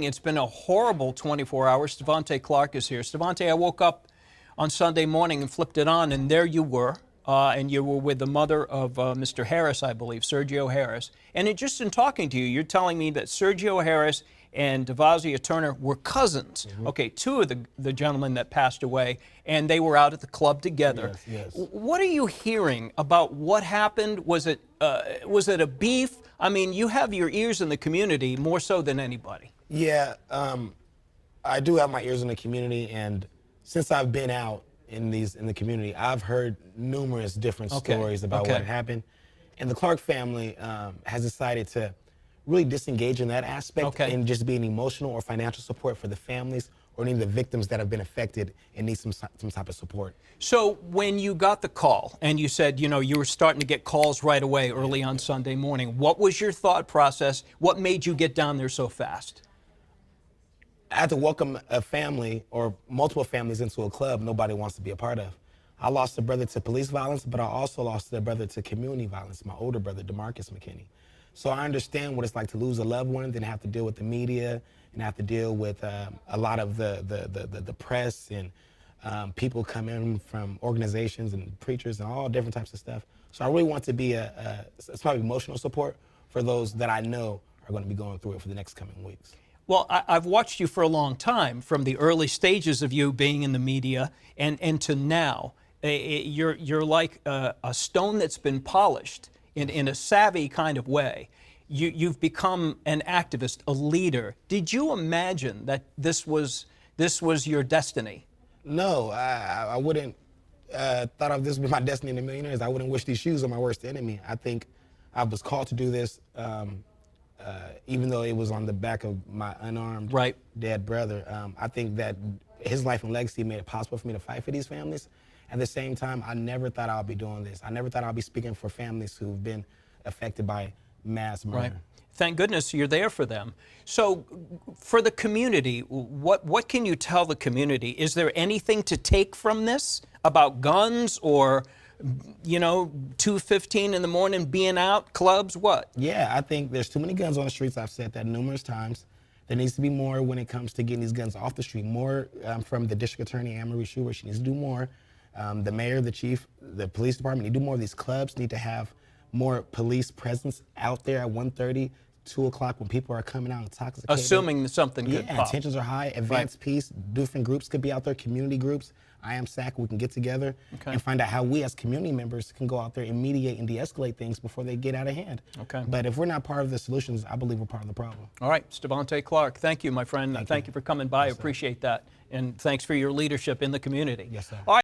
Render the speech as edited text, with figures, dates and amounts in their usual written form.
It's been a horrible 24 hours. Stevante Clark is here. Stevante, I woke up on Sunday morning and flipped it on, and there you were. And you were with the mother of Mr. Harris, I believe, Sergio Harris. And just in talking to you, you're telling me that Sergio Harris and Devazia Turner were cousins. Mm-hmm. Okay, two of the gentlemen that passed away, and they were out at the club together. Yes. What are you hearing about what happened? Was it a beef? I mean, you have your ears in the community more so than anybody. Yeah, I do have my ears in the community, and since I've been out in the community, I've heard numerous different stories about what happened. And the Clark family has decided to really disengage in that aspect and just being emotional or financial support for the families or any of the victims that have been affected and need some type of support. So when you got the call and you said, you know, you were starting to get calls right away early on Sunday morning, what was your thought process? What made you get down there so fast? I had to welcome a family or multiple families into a club nobody wants to be a part of. I lost a brother to police violence, but I also lost a brother to community violence, my older brother, DeMarcus McKinney. So I understand what it's like to lose a loved one, then have to deal with the media and have to deal with a lot of the press and people come in from organizations and preachers and all different types of stuff. So I really want to be it's probably emotional support for those that I know are going to be going through it for the next coming weeks. Well, I've watched you for a long time, from the early stages of you being in the media and to now. You're like a stone that's been polished in a savvy kind of way. You've become an activist, a leader. Did you imagine that this was your destiny? No, I wouldn't thought of this as my destiny in a million years. I wouldn't wish these shoes on my worst enemy. I think I was called to do this. Even though it was on the back of my unarmed dead brother, I think that his life and legacy made it possible for me to fight for these families. At the same time, I never thought I'd be doing this. I never thought I'd be speaking for families who've been affected by mass murder. Right. Thank goodness you're there for them. So for the community, what can you tell the community? Is there anything to take from this about guns or, you know, 2:15 in the morning being out, clubs, what? Yeah, I think there's too many guns on the streets. I've said that numerous times. There needs to be more when it comes to getting these guns off the street. More from the district attorney, Anne-Marie Schumer. She needs to do more. The mayor, the chief, the police department need to do more of these clubs, need to have more police presence out there at 1:30, 2 o'clock when people are coming out intoxicated. Assuming something good Yeah, pop. tensions are high, advanced peace, different groups could be out there, community groups. I am SAC, we can get together and find out how we as community members can go out there and mediate and de-escalate things before they get out of hand. But if we're not part of the solutions, I believe we're part of the problem. All right, Stevante Clark, thank you, my friend. Thank you for coming by. I appreciate that. And thanks for your leadership in the community. Yes, sir. All right.